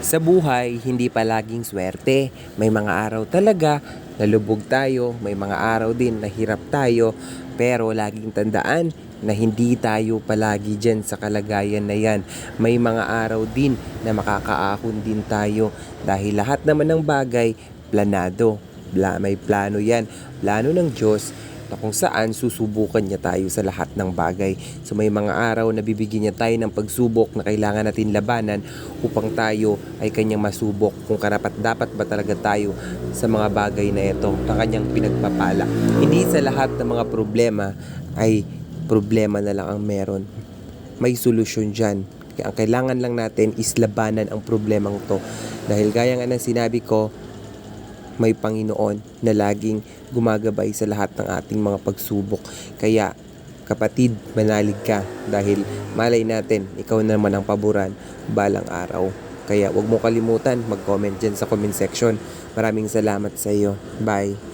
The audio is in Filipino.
Sa buhay, hindi palaging swerte. May mga araw talaga na lubog tayo, may mga araw din na hirap tayo, pero laging tandaan na hindi tayo palagi dyan sa kalagayan na yan. May mga araw din na makakaahon din tayo dahil lahat naman ng bagay, planado. May plano yan. Plano ng Diyos na kung saan susubukan niya tayo sa lahat ng bagay. So may mga araw na bibigyan niya tayo ng pagsubok na kailangan natin labanan upang tayo ay kanyang masubok kung karapat-dapat ba talaga tayo sa mga bagay na ito na kanyang pinagpapala. Hindi sa lahat ng mga problema ay problema na lang ang meron. May solusyon dyan. Kaya ang kailangan lang natin is labanan ang problemang to. Dahil gaya nga ng sinabi ko, may Panginoon na laging gumagabay sa lahat ng ating mga pagsubok. Kaya kapatid, manalig ka dahil malay natin, ikaw na naman ang paboran balang araw. Kaya wag mo kalimutan mag-comment dyan sa comment section. Maraming salamat sa iyo. Bye!